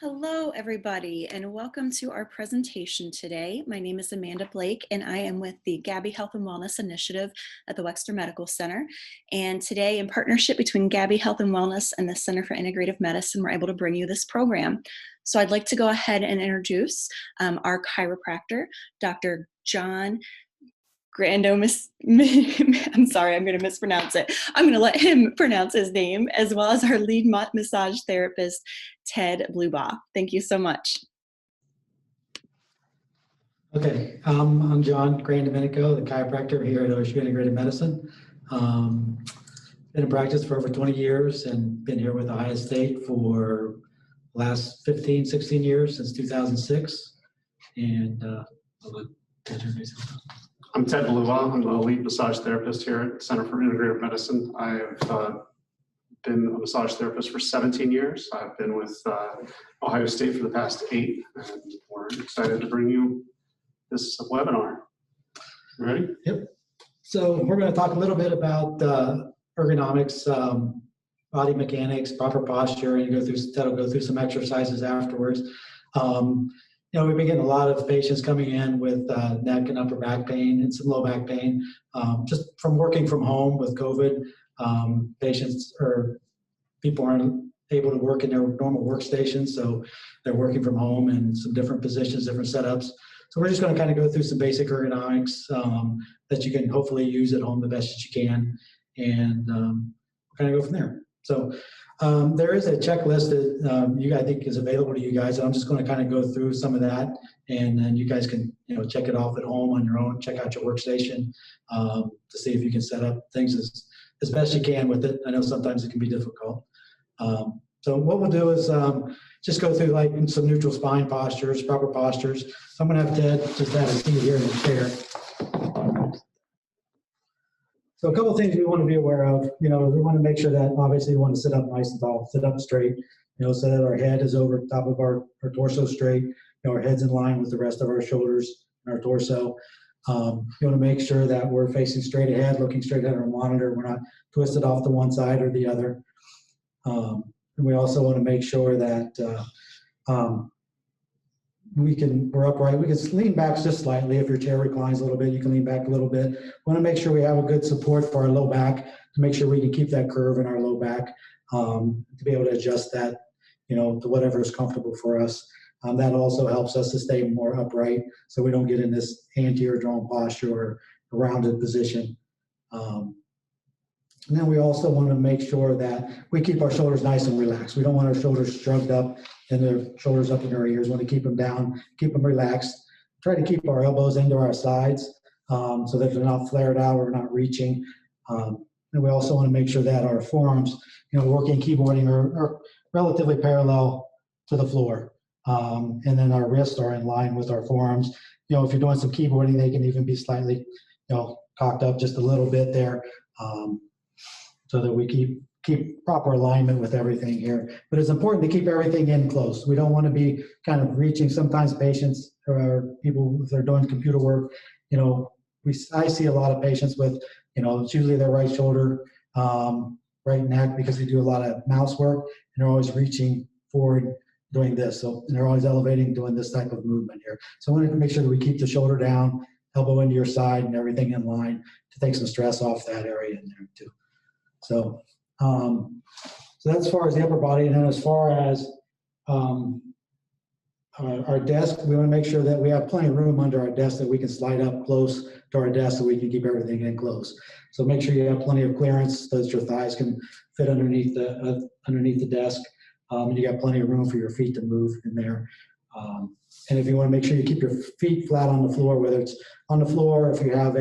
Hello, everybody, and welcome to our presentation today. My name is Amanda Blake, and I am with the Gabby Health and Wellness Initiative at the Wexner Medical Center. And today, in partnership between Gabby Health and Wellness and the Center for Integrative Medicine, we're able to bring you this program. So I'd like to go ahead and introduce our chiropractor, Dr. John Grandomis. I'm sorry, I'm going to mispronounce it. I'm going to let him pronounce his name, as well as our lead massage therapist, Ted Blubaugh. Thank you so much. Okay, I'm John Grandomenico, the chiropractor here at OSU Integrated Medicine. Been in practice for over 20 years and been here with Ohio State for the last 15, 16 years, since 2006. And I'm Ted Blubaugh. I'm the lead massage therapist here at Center for Integrative Medicine. I've been a massage therapist for 17 years. I've been with Ohio State for the past 8, and we're excited to bring you this webinar. You ready? Yep. So we're going to talk a little bit about ergonomics, body mechanics, proper posture, and Ted will go through some exercises afterwards. We've been getting a lot of patients coming in with neck and upper back pain and some low back pain, just from working from home with COVID. Patients or people aren't able to work in their normal workstations, so they're working from home in some different positions, different setups. So we're just going to kind of go through some basic ergonomics that you can hopefully use at home the best that you can, and kind of go from there. So there is a checklist that I think is available to you guys, and I'm just going to kind of go through some of that, and then you guys can check it off at home on your own, check out your workstation to see if you can set up things as best you can with it. I know sometimes it can be difficult. So what we'll do is just go through like some neutral spine postures, proper postures. So I'm going to have Ted just have a seat here in the chair. So a couple of things we want to be aware of. We want to make sure that obviously we want to sit up nice and tall, sit up straight, so that our head is over top of our torso straight, our head's in line with the rest of our shoulders and our torso. You want to make sure that we're facing straight ahead, looking straight at our monitor. We're not twisted off to one side or the other. And we also want to make sure that we're upright. We can lean back just slightly. If your chair reclines a little bit, you can lean back a little bit. We want to make sure we have a good support for our low back to make sure we can keep that curve in our low back to be able to adjust that, to whatever is comfortable for us. That also helps us to stay more upright so we don't get in this anterior drawn posture or a rounded position. And then we also want to make sure that we keep our shoulders nice and relaxed. We don't want our shoulders shrugged up and the shoulders up in our ears. We want to keep them down, keep them relaxed. Try to keep our elbows into our sides so that they're not flared out or not reaching. And we also want to make sure that our forearms, working keyboarding are relatively parallel to the floor. And then our wrists are in line with our forearms. If you're doing some keyboarding, they can even be slightly, cocked up just a little bit there. So that we keep proper alignment with everything here. But it's important to keep everything in close. We don't want to be kind of reaching. Sometimes patients or people, if they're doing computer work, I see a lot of patients with, it's usually their right shoulder, right neck, because they do a lot of mouse work, and they're always reaching forward doing this. So they're always elevating, doing this type of movement here. So I want to make sure that we keep the shoulder down, elbow into your side, and everything in line to take some stress off that area in there too. So that's as far as the upper body. And then as far as our desk, we want to make sure that we have plenty of room under our desk that we can slide up close to our desk so we can keep everything in close. So make sure you have plenty of clearance so that your thighs can fit underneath the desk. And you got plenty of room for your feet to move in there. And if you want to make sure you keep your feet flat on the floor, whether it's on the floor, if you have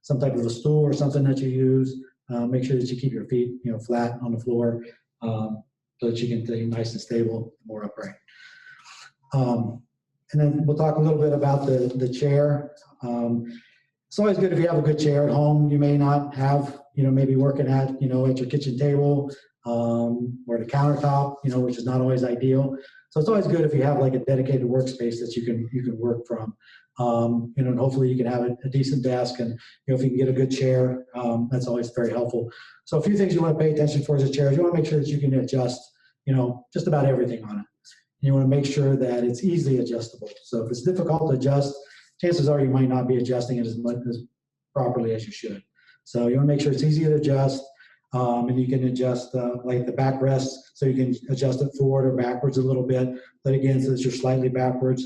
some type of a stool or something that you use, make sure that you keep your feet, flat on the floor so that you can stay nice and stable, more upright. And then we'll talk a little bit about the chair. It's always good if you have a good chair at home. You may not have, maybe working at your kitchen table or the countertop, which is not always ideal. So it's always good if you have like a dedicated workspace that you can work from. And hopefully you can have a decent desk, and if you can get a good chair, that's always very helpful. So a few things you want to pay attention for as a chair is you want to make sure that you can adjust, just about everything on it. You want to make sure that it's easily adjustable. So if it's difficult to adjust, chances are you might not be adjusting it as much as properly as you should. So you want to make sure it's easy to adjust, and you can adjust like the backrest, so you can adjust it forward or backwards a little bit. But again, so that you're slightly backwards.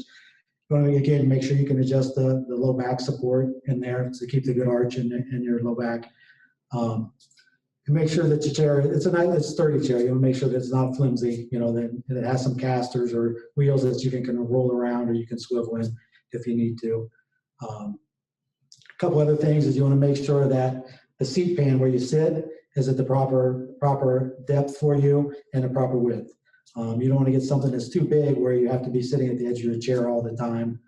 You want to again make sure you can adjust the low back support in there to keep the good arch in your low back. And make sure that your chair, it's a nice, sturdy chair. You want to make sure that it's not flimsy, that it has some casters or wheels that you can roll around or you can swivel in if you need to. A couple other things is you want to make sure that the seat pan where you sit is at the proper depth for you and a proper width. You don't want to get something that's too big where you have to be sitting at the edge of your chair all the time.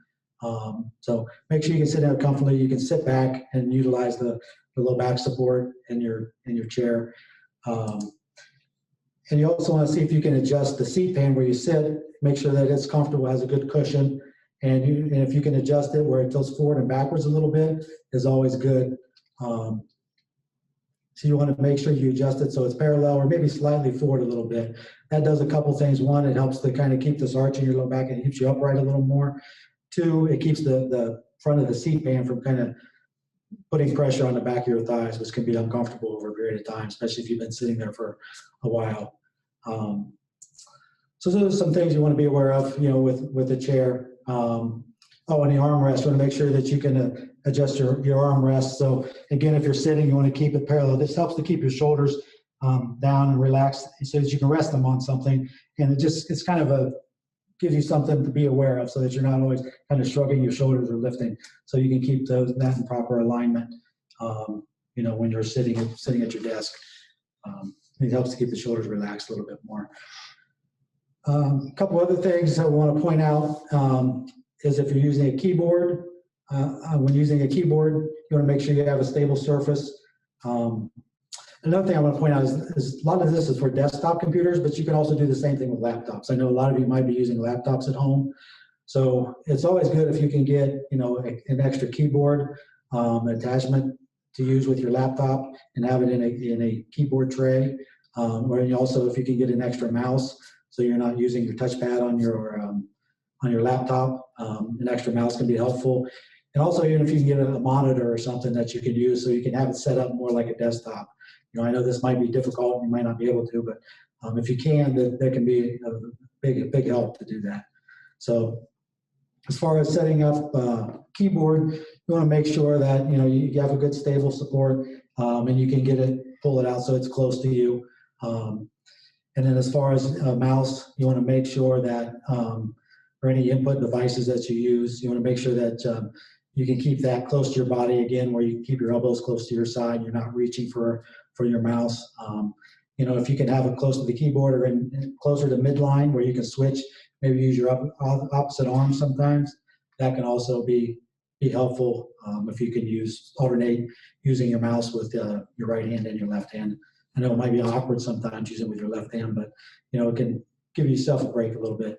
So make sure you can sit down comfortably. You can sit back and utilize the low back support in your chair. And you also want to see if you can adjust the seat pan where you sit, make sure that it's comfortable, has a good cushion. And if you can adjust it where it tilts forward and backwards a little bit, is always good. So you want to make sure you adjust it so it's parallel or maybe slightly forward a little bit. That does a couple things. One, it helps to kind of keep this arch in your low back and it keeps you upright a little more. Two, it keeps the front of the seat pan from kind of putting pressure on the back of your thighs, which can be uncomfortable over a period of time, especially if you've been sitting there for a while. So those are some things you want to be aware of, with the chair. And the armrest, you want to make sure that you can adjust your armrest. So again, if you're sitting, you want to keep it parallel. This helps to keep your shoulders down and relaxed so that you can rest them on something. And it's kind of gives you something to be aware of so that you're not always kind of shrugging your shoulders or lifting. So you can keep that in proper alignment, when you're sitting at your desk. It helps to keep the shoulders relaxed a little bit more. A couple other things I want to point out is if you're using a keyboard, when using a keyboard, you want to make sure you have a stable surface. Another thing I want to point out is a lot of this is for desktop computers, but you can also do the same thing with laptops. I know a lot of you might be using laptops at home. So it's always good if you can get, an extra keyboard attachment to use with your laptop and have it in a keyboard tray. Or also if you can get an extra mouse, so you're not using your touchpad on your laptop. An extra mouse can be helpful. And also, even if you can get a monitor or something that you can use so you can have it set up more like a desktop. I know this might be difficult and you might not be able to, but if you can, that can be a big help to do that. So as far as setting up keyboard, you want to make sure that you have a good stable support and you can pull it out so it's close to you. And then as far as a mouse, you want to make sure that for any input devices that you use, you want to make sure that you can keep that close to your body again, where you keep your elbows close to your side. You're not reaching for your mouse. If you can have it close to the keyboard or closer to midline where you can switch, maybe use your opposite arm sometimes. That can also be helpful if you can alternate using your mouse with your right hand and your left hand. I know it might be awkward sometimes using it with your left hand, but it can give yourself a break a little bit.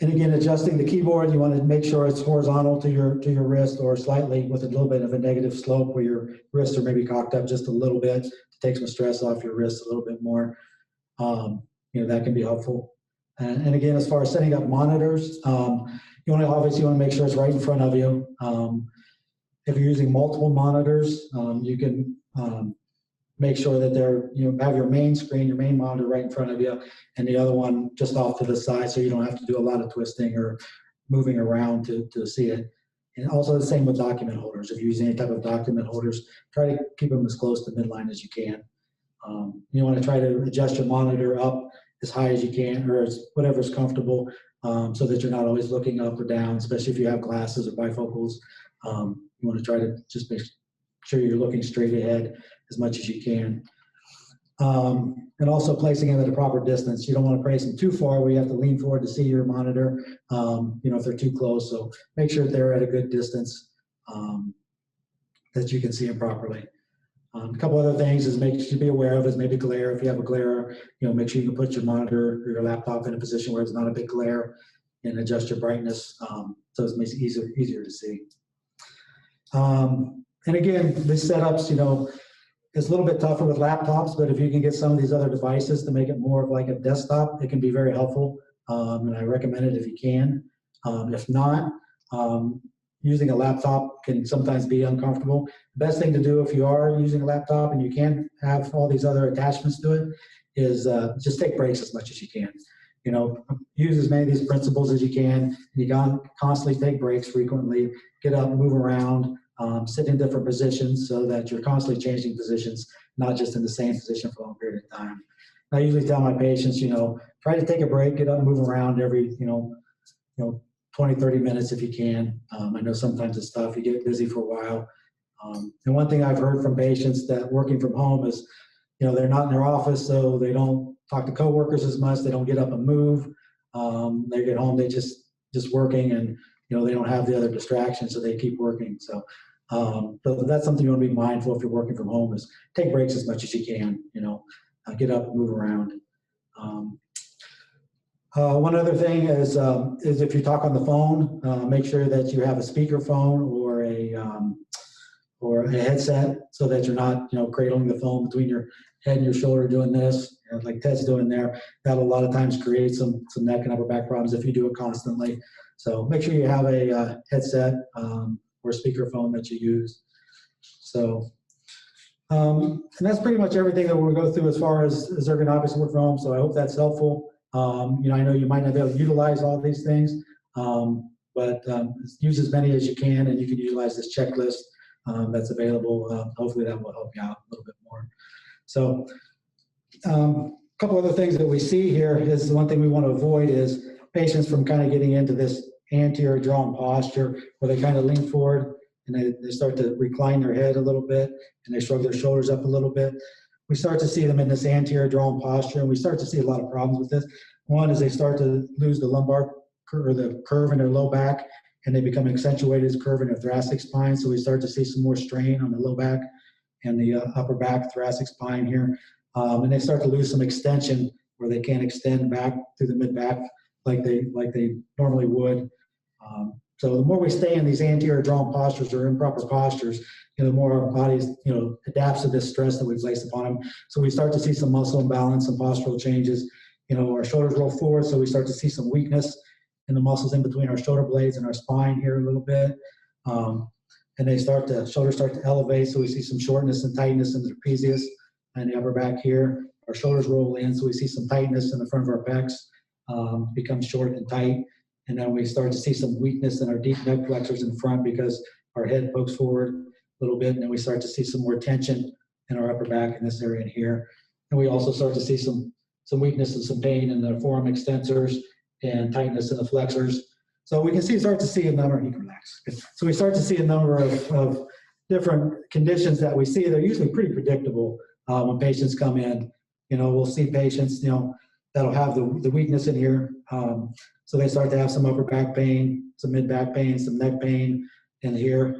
And again, adjusting the keyboard, you want to make sure it's horizontal to your wrist or slightly with a little bit of a negative slope where your wrists are maybe cocked up just a little bit to take some stress off your wrists a little bit more. That can be helpful. And again, as far as setting up monitors, you want to make sure it's right in front of you. If you're using multiple monitors, you can make sure that have your main screen, your main monitor right in front of you, and the other one just off to the side, so you don't have to do a lot of twisting or moving around to see it. And also the same with document holders. If you use any type of document holders, try to keep them as close to midline as you can. You want to try to adjust your monitor up as high as you can, or whatever's comfortable, so that you're not always looking up or down, especially if you have glasses or bifocals. You want to try to just make sure you're looking straight ahead as much as you can. And also placing them at a proper distance. You don't want to place them too far where you have to lean forward to see your monitor, if they're too close. So make sure they're at a good distance that you can see them properly. A couple other things to be aware of is maybe glare. If you have a glare, make sure you can put your monitor or your laptop in a position where it's not a big glare and adjust your brightness so it makes it easier to see. And again, these setups, It's a little bit tougher with laptops, but if you can get some of these other devices to make it more of like a desktop, it can be very helpful. And I recommend it if you can. If not, using a laptop can sometimes be uncomfortable. The best thing to do if you are using a laptop and you can't have all these other attachments to it is just take breaks as much as you can. You know, use as many of these principles as you can. You can constantly take breaks frequently, get up, move around, sit in different positions so that you're constantly changing positions, not just in the same position for a long period of time. I usually tell my patients, you know, try to take a break, get up, move around every, 20, 30 minutes if you can. I know sometimes it's tough, you get busy for a while. And one thing I've heard from patients that working from home is, you know, they're not in their office, so they don't talk to coworkers as much, they don't get up and move. They get home, they just working, and, you know, they don't have the other distractions, so they keep working. So that's something you want to be mindful if you're working from home is take breaks as much as you can, you know, get up and move around. One other thing is if you talk on the phone, make sure that you have a speakerphone or a headset so that you're not, you know, cradling the phone between your head and your shoulder doing this, like Ted's doing there. That a lot of times creates some neck and upper back problems if you do it constantly. So make sure you have a headset or speakerphone that you use. So, and that's pretty much everything that we'll go through as far as ergonomics work from home. So I hope that's helpful. You know, I know you might not be able to utilize all these things, but use as many as you can, and you can utilize this checklist that's available. Hopefully that will help you out a little bit more. So a couple other things that we see here is the one thing we want to avoid is patients from kind of getting into this anterior drawn posture where they kind of lean forward and they start to recline their head a little bit and they shrug their shoulders up a little bit. We start to see them in this anterior drawn posture, and we start to see a lot of problems with this. One is they start to lose the lumbar or the curve in their low back, and they become accentuated curve in their thoracic spine. So we start to see some more strain on the low back and the upper back thoracic spine here. And they start to lose some extension where they can't extend back through the mid back like they normally would. So the more we stay in these anterior drawn postures or improper postures, you know, the more our bodies, you know, adapts to this stress that we've placed upon them. So we start to see some muscle imbalance, some postural changes. You know, our shoulders roll forward, so we start to see some weakness in the muscles in between our shoulder blades and our spine here a little bit. And shoulders start to elevate, so we see some shortness and tightness in the trapezius and the upper back here. Our shoulders roll in, so we see some tightness in the front of our pecs, become short and tight. And then we start to see some weakness in our deep neck flexors in front because our head pokes forward a little bit, and then we start to see some more tension in our upper back in this area in here. And we also start to see some weakness and some pain in the forearm extensors and tightness in the flexors. So we can start to see a number, you can relax. So we start to see a number of different conditions that we see. They're usually pretty predictable when patients come in. You know, we'll see patients, you know, that'll have the weakness in here. So they start to have some upper back pain, some mid back pain, some neck pain in here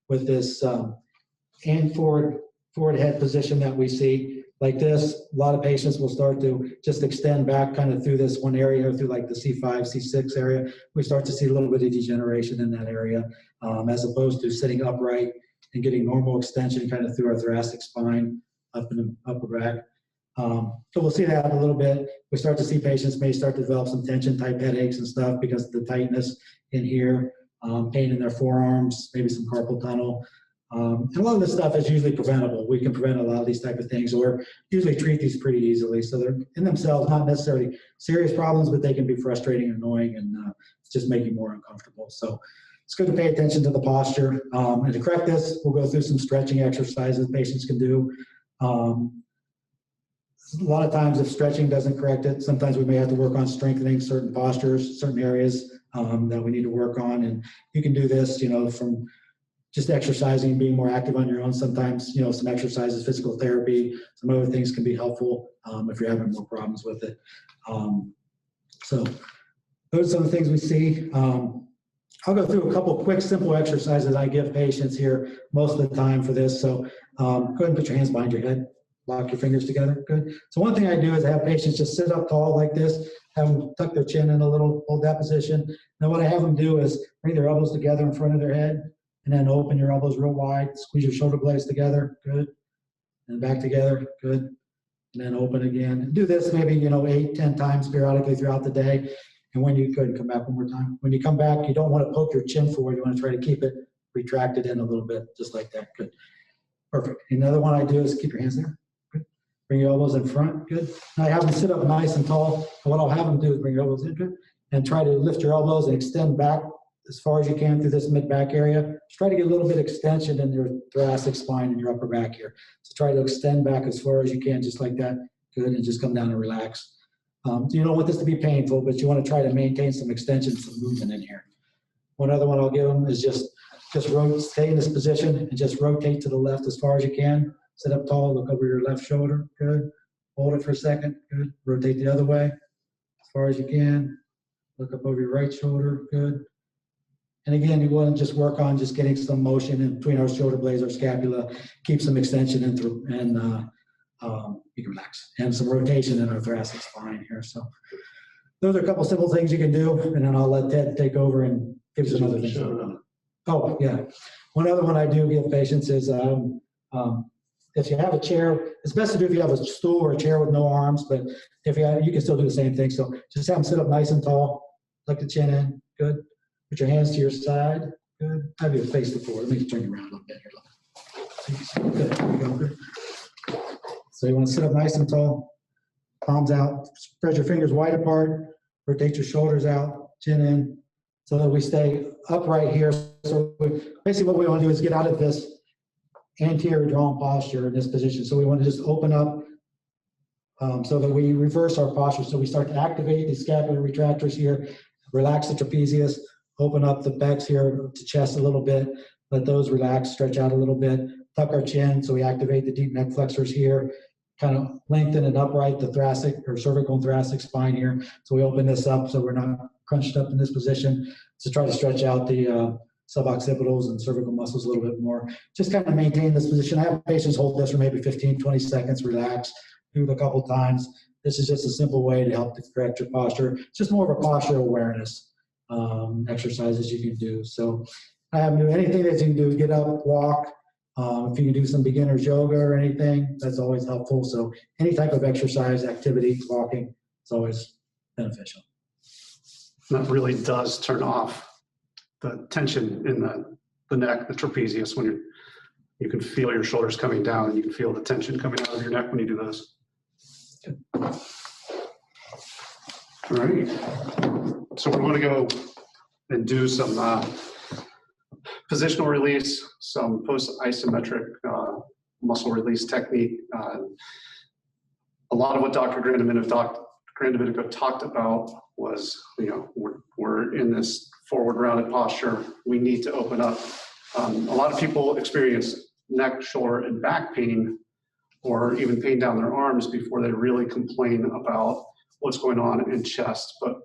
with this and forward head position that we see. Like this, a lot of patients will start to just extend back kind of through this one area, through like the C5, C6 area. We start to see a little bit of degeneration in that area as opposed to sitting upright and getting normal extension kind of through our thoracic spine up in the upper back. So we'll see that a little bit. We start to see patients may start to develop some tension type headaches and stuff because of the tightness in here, pain in their forearms, maybe some carpal tunnel. And a lot of this stuff is usually preventable. We can prevent a lot of these type of things or usually treat these pretty easily. So they're in themselves not necessarily serious problems, but they can be frustrating and annoying and just make you more uncomfortable. So it's good to pay attention to the posture. And to correct this, we'll go through some stretching exercises patients can do. A lot of times if stretching doesn't correct it, sometimes we may have to work on strengthening certain postures, certain areas that we need to work on. And you can do this, you know, from just exercising, being more active on your own. Sometimes, you know, some exercises, physical therapy, some other things can be helpful if you're having more problems with it. So those are some of the things we see. I'll go through a couple of quick, simple exercises I give patients here most of the time for this. So go ahead and put your hands behind your head. Lock your fingers together. Good. So one thing I do is I have patients just sit up tall like this, have them tuck their chin in a little, hold that position. Now what I have them do is bring their elbows together in front of their head and then open your elbows real wide, squeeze your shoulder blades together. Good. and back together, good. And then open again. Do this maybe, 8, 10 times periodically throughout the day. And when you could come back one more time. When you come back, you don't want to poke your chin forward. You want to try to keep it retracted in a little bit, just like that. Good. Perfect. Another one I do is keep your hands there. Good. Bring your elbows in front. Good. Now I have them sit up nice and tall. And what I'll have them do is bring your elbows in. Good. And try to lift your elbows and extend back as far as you can through this mid-back area. Just try to get a little bit of extension in your thoracic spine and your upper back here. So try to extend back as far as you can, just like that. Good, and just come down and relax. You don't want this to be painful, but you want to try to maintain some extension, some movement in here. One other one I'll give them is just rotate, stay in this position and just rotate to the left as far as you can. Sit up tall, look over your left shoulder. Good. Hold it for a second. Good. Rotate the other way as far as you can. Look up over your right shoulder. Good. And again, you want to just work on just getting some motion in between our shoulder blades, our scapula, keep some extension in through, and you can relax, and some rotation in our thoracic spine here. So those are a couple simple things you can do, and then I'll let Ted take over and give some other things. Oh, yeah. One other one I do give patients is if you have a chair, it's best to do if you have a stool or a chair with no arms, but if you can still do the same thing. So just have them sit up nice and tall, tuck the chin in, good. Put your hands to your side. Good. Have you face the floor. Let me turn you around a little bit here. Good. There you go. Good. So you want to sit up nice and tall. Palms out. Spread your fingers wide apart. Rotate your shoulders out. Chin in. So that we stay upright here. So basically what we want to do is get out of this anterior drawn posture in this position. So we want to just open up so that we reverse our posture. So we start to activate the scapular retractors here. Relax the trapezius. Open up the pecs here to chest a little bit. Let those relax, stretch out a little bit. Tuck our chin so we activate the deep neck flexors here. Kind of lengthen and upright the thoracic or cervical and thoracic spine here. So we open this up so we're not crunched up in this position. To try to stretch out the suboccipitals and cervical muscles a little bit more. Just kind of maintain this position. I have patients hold this for maybe 15, 20 seconds, relax, do it a couple times. This is just a simple way to help to correct your posture. It's just more of a posture awareness exercises you can do. So I have them do anything that you can do, get up, walk. If you can do some beginner's yoga or anything, that's always helpful. So any type of exercise, activity, walking, it's always beneficial. That really does turn off the tension in the neck, the trapezius, when you can feel your shoulders coming down and you can feel the tension coming out of your neck when you do this. All right. So we're going to go and do some positional release, some post-isometric muscle release technique. A lot of what Dr. Grandemenico talked about was, we're in this forward rounded posture. We need to open up. A lot of people experience neck, shoulder, and back pain, or even pain down their arms before they really complain about what's going on in chest. But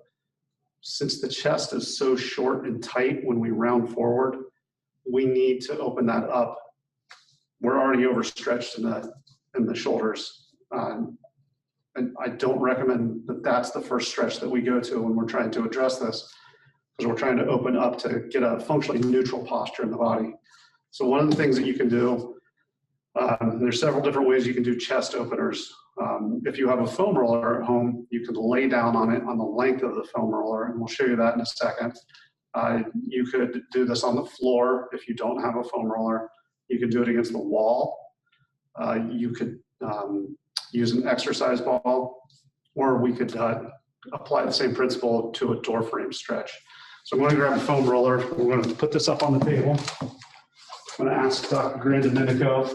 since the chest is so short and tight when we round forward, we need to open that up. We're already overstretched in the shoulders. And I don't recommend that that's the first stretch that we go to when we're trying to address this, because we're trying to open up to get a functionally neutral posture in the body. So one of the things that you can do, there's several different ways you can do chest openers. If you have a foam roller at home, you can lay down on it on the length of the foam roller, and we'll show you that in a second. You could do this on the floor if you don't have a foam roller. You could do it against the wall. You could use an exercise ball, or we could apply the same principle to a door frame stretch. So I'm going to grab a foam roller. We're going to put this up on the table. I'm going to ask Dr. Grandemenico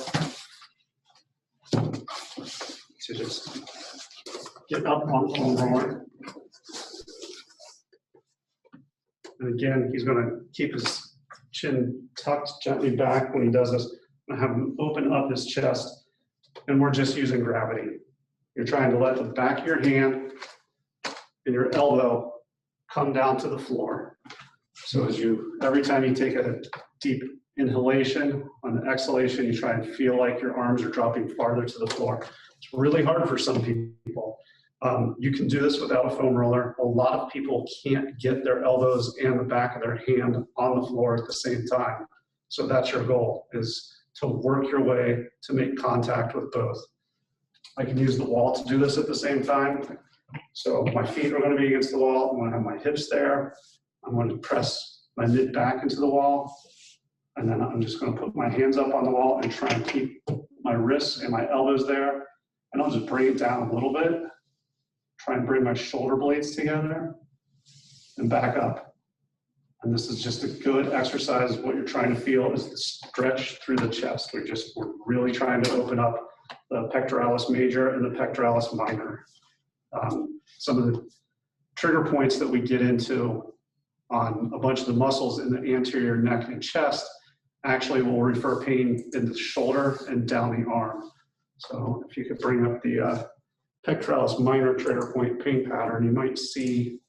to just get up on the foam roller. And again, he's going to keep his chin tucked gently back when he does this. I'm going to have him open up his chest, and we're just using gravity. You're trying to let the back of your hand and your elbow come down to the floor. So every time you take a deep inhalation, on the exhalation, you try and feel like your arms are dropping farther to the floor. It's really hard for some people. You can do this without a foam roller. A lot of people can't get their elbows and the back of their hand on the floor at the same time. So that's your goal, is to work your way to make contact with both. I can use the wall to do this at the same time. So my feet are going to be against the wall. I'm going to have my hips there. I'm going to press my mid back into the wall. And then I'm just going to put my hands up on the wall and try and keep my wrists and my elbows there. And I'll just bring it down a little bit. Try and bring my shoulder blades together and back up. And this is just a good exercise. What you're trying to feel is the stretch through the chest. We're really trying to open up the pectoralis major and the pectoralis minor. Some of the trigger points that we get into on a bunch of the muscles in the anterior neck and chest actually will refer pain in the shoulder and down the arm. So if you could bring up the pectoralis minor trigger point pain pattern, you might see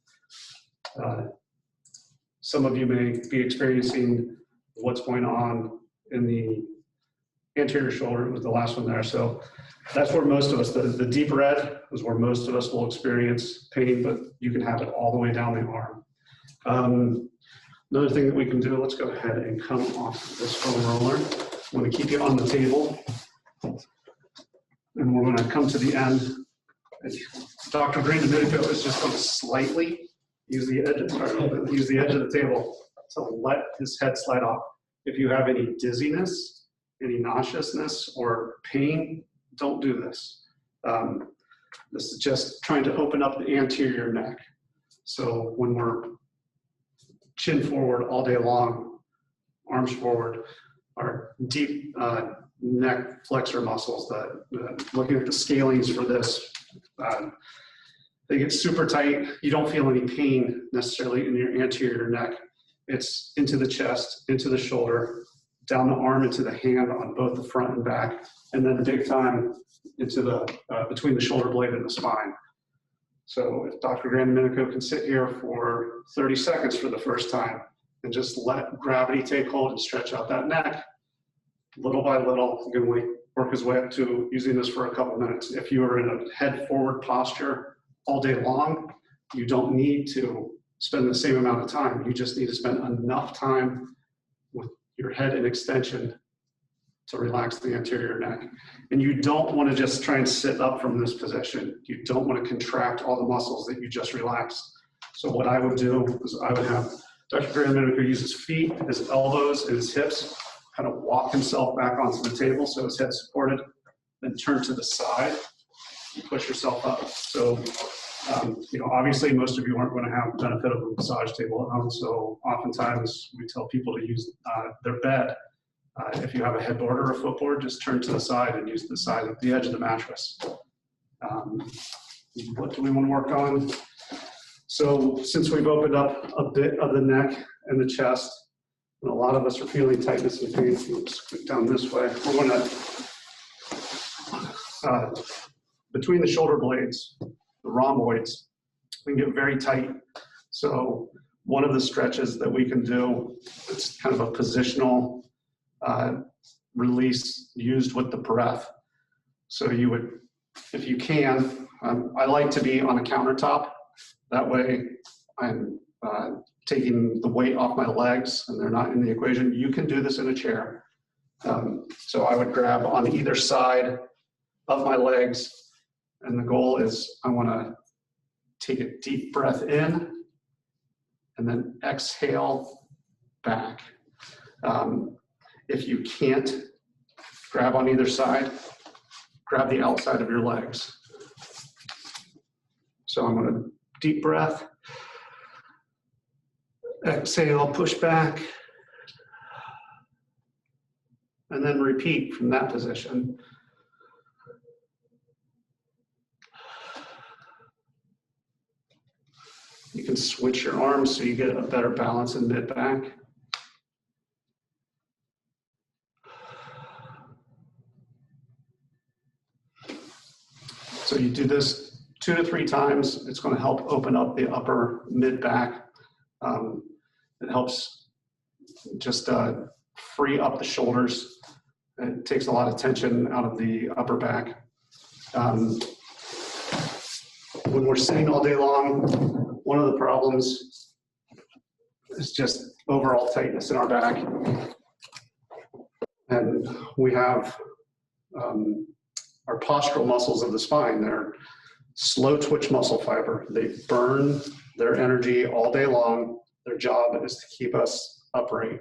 some of you may be experiencing what's going on in the anterior shoulder. It was the last one there. So that's where most of us, the deep red is where most of us will experience pain, but you can have it all the way down the arm. Another thing that we can do, let's go ahead and come off this foam roller. I'm going to keep you on the table, and we're going to come to the end. Dr. Green-Domenico is just going to slightly use the edge of the table to let his head slide off. If you have any dizziness, any nauseousness, or pain, don't do this. This is just trying to open up the anterior neck. So when we're chin forward all day long, arms forward, our deep neck flexor muscles, looking at the scalenes for this, they get super tight. You don't feel any pain necessarily in your anterior neck. It's into the chest, into the shoulder, down the arm, into the hand on both the front and back, and then big time into the between the shoulder blade and the spine. So if Dr. Green-Domenico can sit here for 30 seconds for the first time and just let gravity take hold and stretch out that neck, little by little, he can work his way up to using this for a couple minutes. If you are in a head forward posture all day long, you don't need to spend the same amount of time. You just need to spend enough time with your head in extension to relax the anterior neck. And you don't want to just try and sit up from this position. You don't want to contract all the muscles that you just relaxed. So what I would do is I would have Dr. Green-Domenico use his feet, his elbows, and his hips, kind of walk himself back onto the table so his head's supported, then turn to the side and push yourself up. So, obviously most of you aren't going to have the benefit of a massage table at home, so oftentimes we tell people to use their bed. If you have a headboard or a footboard, just turn to the side and use the edge of the mattress. What do we want to work on? So since we've opened up a bit of the neck and the chest, and a lot of us are feeling tightness and pain, scoot down this way. We're going to, between the shoulder blades, the rhomboids, we can get very tight. So one of the stretches that we can do, it's kind of a positional release used with the breath. So you would, if you can, I like to be on a countertop. That way I'm taking the weight off my legs and they're not in the equation. You can do this in a chair. So I would grab on either side of my legs, and the goal is I want to take a deep breath in and then exhale back. If you can't grab on either side, grab the outside of your legs. So I'm going to deep breath, exhale, push back, and then repeat from that position. You can switch your arms so you get a better balance in mid-back. So you do this 2 to 3 times. It's going to help open up the upper mid-back. It helps just free up the shoulders. It takes a lot of tension out of the upper back. When we're sitting all day long, one of the problems is just overall tightness in our back. And we have our postural muscles of the spine. They're slow twitch muscle fiber. They burn their energy all day long. Their job is to keep us upright.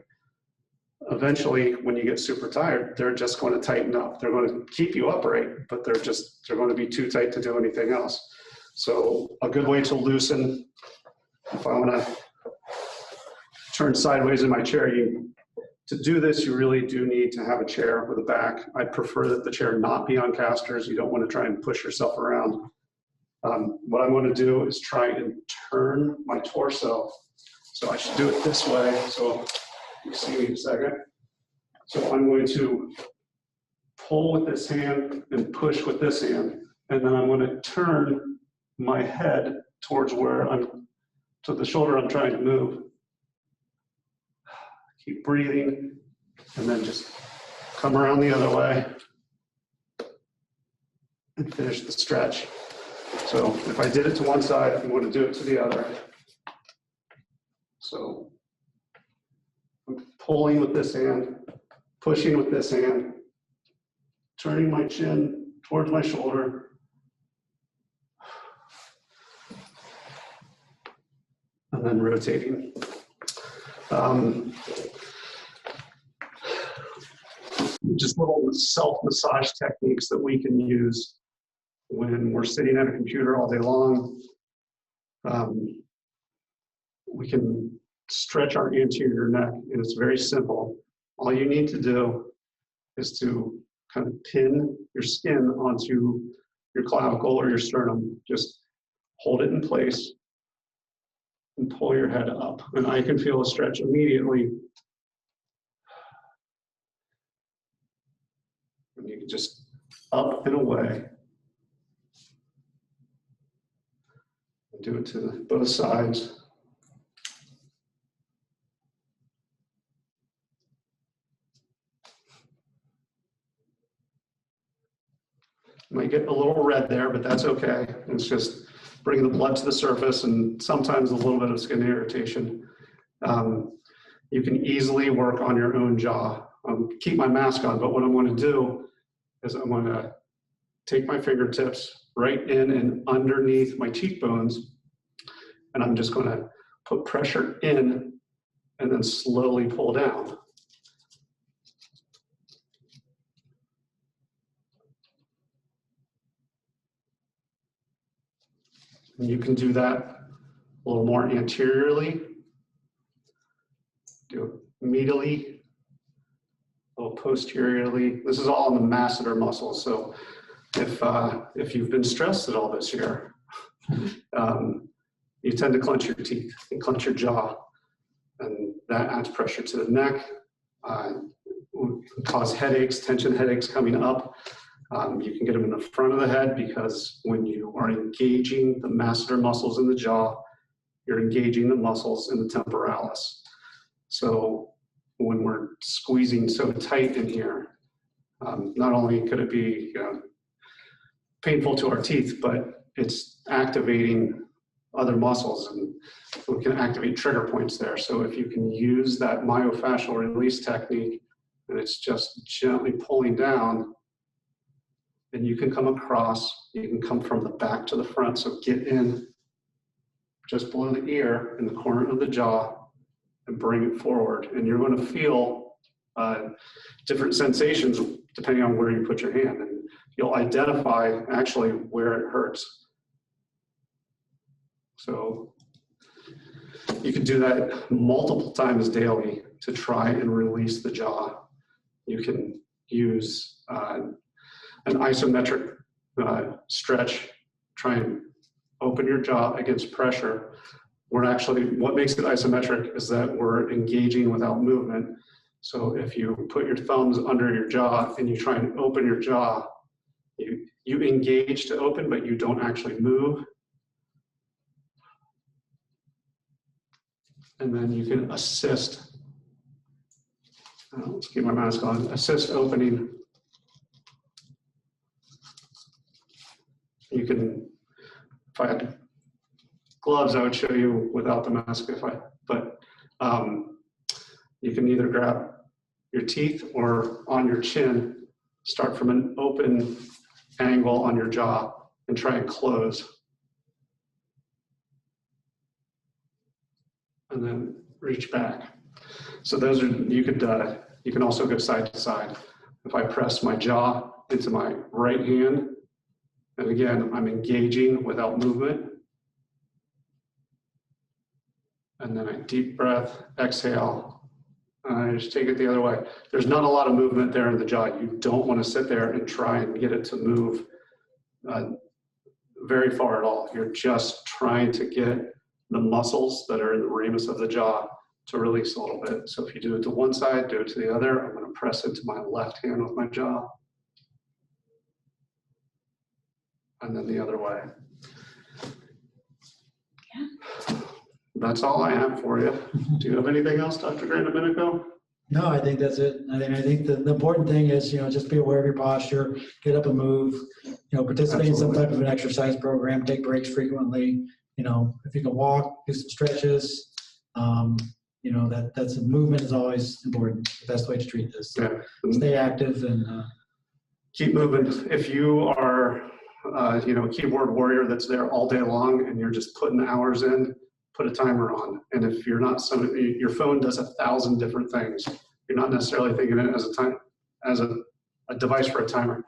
Eventually, when you get super tired, they're just going to tighten up. They're going to keep you upright, but they're going to be too tight to do anything else. So a good way to loosen, if I want to turn sideways in my chair, to do this, you really do need to have a chair with a back. I'd prefer that the chair not be on casters. You don't want to try and push yourself around. What I'm going to do is try and turn my torso. So I should do it this way. So you see me in a second. So I'm going to pull with this hand and push with this hand. And then I'm going to turn my head towards to the shoulder I'm trying to move. Keep breathing, and then just come around the other way and finish the stretch. So if I did it to one side, I'm going to do it to the other. So I'm pulling with this hand, pushing with this hand, turning my chin towards my shoulder, and then rotating. Just little self-massage techniques that we can use when we're sitting at a computer all day long. We can stretch our anterior neck, and it's very simple. All you need to do is to kind of pin your skin onto your clavicle or your sternum. Just hold it in place and pull your head up. And I can feel a stretch immediately. And you can just up and away. And do it to both sides. Might get a little red there, but that's okay. It's just bringing the blood to the surface and sometimes a little bit of skin irritation. You can easily work on your own jaw. Keep my mask on, but what I'm going to do is I'm going to take my fingertips right in and underneath my cheekbones, and I'm just going to put pressure in and then slowly pull down. And you can do that a little more anteriorly, do it medially, a little posteriorly. This is all in the masseter muscles. So if you've been stressed at all this year, you tend to clench your teeth and clench your jaw, and that adds pressure to the neck, cause headaches, tension headaches coming up. You can get them in the front of the head because when you are engaging the masseter muscles in the jaw, you're engaging the muscles in the temporalis. So when we're squeezing so tight in here, not only could it be painful to our teeth, but it's activating other muscles, and we can activate trigger points there. So if you can use that myofascial release technique, and it's just gently pulling down, and you can come across, you can come from the back to the front. So get in just below the ear in the corner of the jaw and bring it forward. And you're going to feel different sensations depending on where you put your hand. And you'll identify actually where it hurts. So you can do that multiple times daily to try and release the jaw. You can use an isometric stretch, try and open your jaw against pressure. What makes it isometric is that we're engaging without movement. So if you put your thumbs under your jaw and you try and open your jaw, you engage to open, but you don't actually move. And then you can assist. Let's keep my mask on. Assist opening. You can, if I had gloves, I would show you without the mask. But you can either grab your teeth or on your chin, start from an open angle on your jaw and try and close. And then reach back. So those are, you can also go side to side. If I press my jaw into my right hand, and again, I'm engaging without movement. And then I deep breath, exhale, and I just take it the other way. There's not a lot of movement there in the jaw. You don't want to sit there and try and get it to move very far at all. You're just trying to get the muscles that are in the ramus of the jaw to release a little bit. So if you do it to one side, do it to the other. I'm going to press into my left hand with my jaw. And then the other way. Yeah. That's all I have for you. Do you have anything else, Dr. Grant-Domenico? No, I think that's it. I think the important thing is, just be aware of your posture, get up and move, participate in some type of an exercise program, take breaks frequently. If you can walk, do some stretches, that's movement is always important. The best way to treat this. So Yeah. stay active and keep moving. If you are, a keyboard warrior that's there all day long and you're just putting hours in, put a timer on. And if you're not somebody, your phone does 1,000 different things. You're not necessarily thinking it as a device for a timer.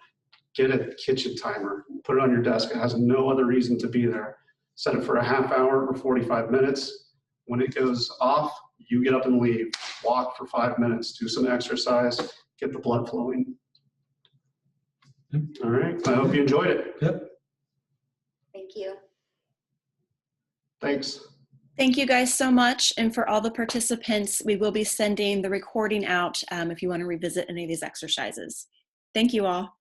Get a kitchen timer, put it on your desk. It has no other reason to be there. Set it for a half hour or 45 minutes. When it goes off, you get up and leave. Walk for 5 minutes, do some exercise, get the blood flowing. All right, I hope you enjoyed it. Yep. Thank you. Thanks. Thank you guys so much. And for all the participants, we will be sending the recording out if you want to revisit any of these exercises. Thank you all.